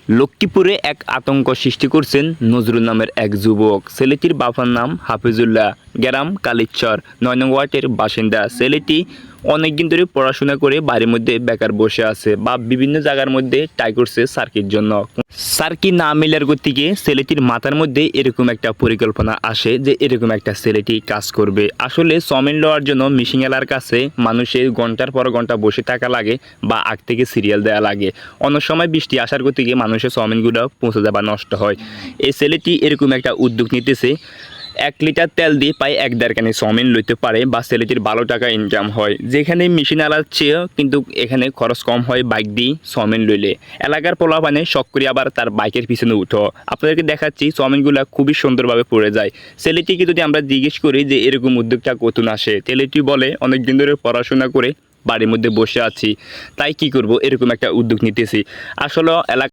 লক্ষ্মীপুরে এক আতঙ্ক সৃষ্টি করছেন নজরুল নামের এক যুবক। ছেলেটির বাবার নাম হাফিজুল্লাহ, গ্রাম কালিচর ৯ নং ওয়ার্ডের বাসিন্দা। ছেলেটি অনেকদিন ধরে পড়াশোনা করে বাড়ির মধ্যে বেকার বসে আছে বা বিভিন্ন জায়গার মধ্যে ট্রাই করছে সার্কির জন্য। সার্কি না মিলার গতিকে ছেলেটির মাথার মধ্যে এরকম একটা পরিকল্পনা আসে যে এরকম একটা ছেলেটি কাজ করবে। আসলে চাউমিন লওয়ার জন্য মিশিংওয়ালার কাছে মানুষের ঘন্টার পর ঘন্টা বসে থাকা লাগে বা আগ থেকে সিরিয়াল দেওয়া লাগে। অন্য সময় বৃষ্টি আসার গতিকে মানুষের চাউমিনগুলো পৌঁছে যাবা নষ্ট হয়। এই ছেলেটি এরকম একটা উদ্যোগ নিতেছে। 1 লিটার তেল দিয়ে প্রায় 1-1.5 কানি চাউমিন লইতে পারে বা ছেলেটির ভালো টাকা ইনকাম হয়। যেখানে মেশিন আলার চেয়েও কিন্তু এখানে খরচ কম হয় বাইক দিয়ে চাউমিন লইলে। এলাকার পোলাপানে শখ করে আবার তার বাইকের পিছনে উঠো। আপনাদেরকে দেখাচ্ছি চাউমিনগুলো খুবই সুন্দরভাবে পড়ে যায়। ছেলেটিকে যদি আমরা জিজ্ঞেস করি যে এরকম উদ্যোগটা কতদিন আসে, ছেলেটি বলে অনেক দিন ধরে পড়াশোনা করে বাড়ির মধ্যে বসে আছি, তাই কি করব এরকম একটা উদ্যোগ নিতেছি। আসলে এলাকা